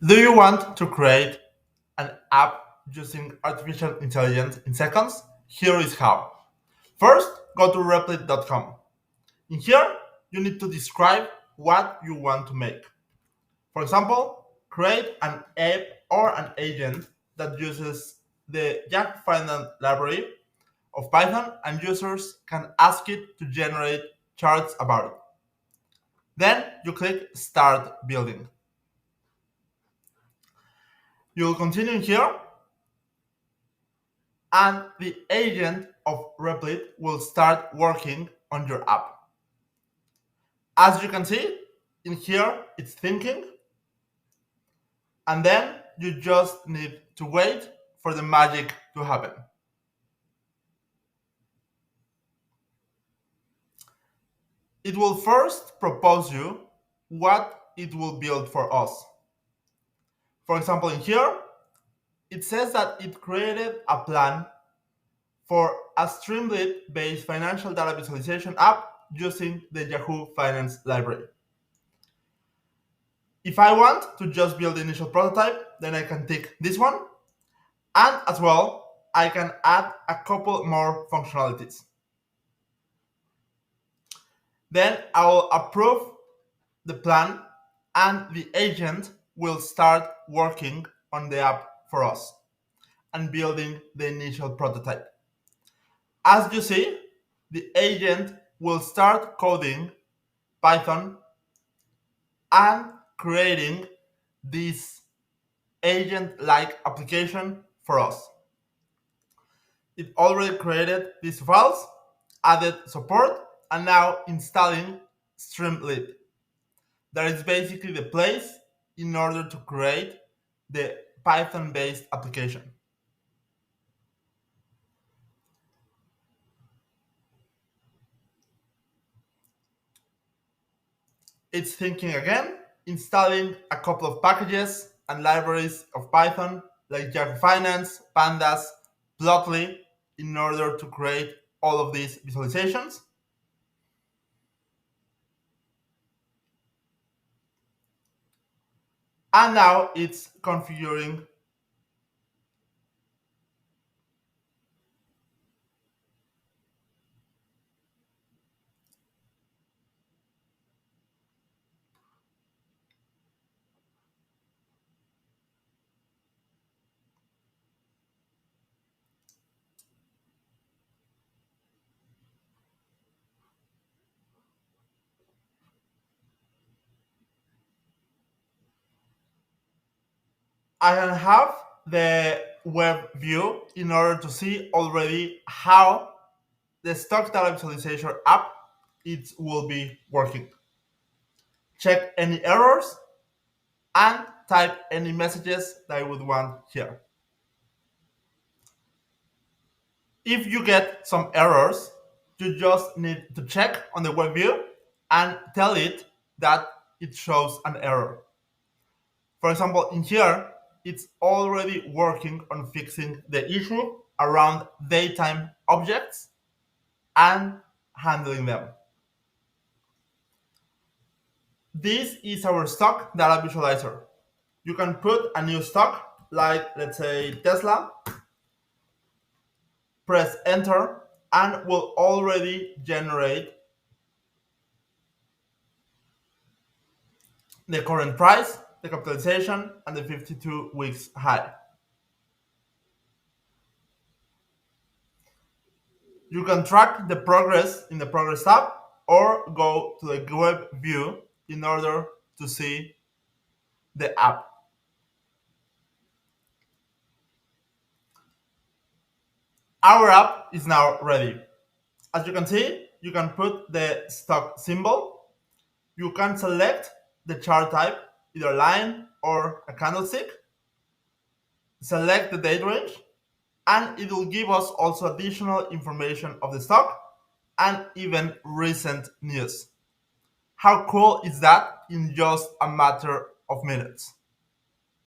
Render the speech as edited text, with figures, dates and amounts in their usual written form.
Do you want to create an app using artificial intelligence in seconds? Here is how. First, go to replit.com. In here, you need to describe what you want to make. For example, create an app or an agent that uses the Yahoo Finance library of Python, and users can ask it to generate charts about it. Then you click Start Building. You'll continue here, and the agent of Replit will start working on your app. As you can see, in here it's thinking, and then you just need to wait for the magic to happen. It will first propose you what it will build for us. For example, in here, it says that it created a plan for a Streamlit-based financial data visualization app using the Yahoo Finance library. If I want to just build the initial prototype, then I can tick this one. And as well, I can add a couple more functionalities. Then I will approve the plan, and the agent will start working on the app for us and building the initial prototype. As you see, the agent will start coding Python and creating this agent-like application for us. It already created these files, added support, and now installing Streamlit. That is basically the place in order to create the Python-based application. It's thinking again, installing a couple of packages and libraries of Python like Yahoo Finance, Pandas, Plotly in order to create all of these visualizations. And now it's configuring I have the web view in order to see already how the stock data visualization app it will be working. Check any errors and type any messages that I would want here. If you get some errors, you just need to check on the web view and tell it that it shows an error. For example, in here, it's already working on fixing the issue around daytime objects and handling them. This is our stock data visualizer. You can put a new stock, like let's say Tesla, press enter, and will already generate the current price, the capitalization, and the 52 weeks high. You can track the progress in the progress tab or go to the web view in order to see the app. Our app is now ready. As you can see, you can put the stock symbol. You can select the chart type, either line or a candlestick. Select the date range, and it will give us also additional information of the stock and even recent news. How cool is that in just a matter of minutes?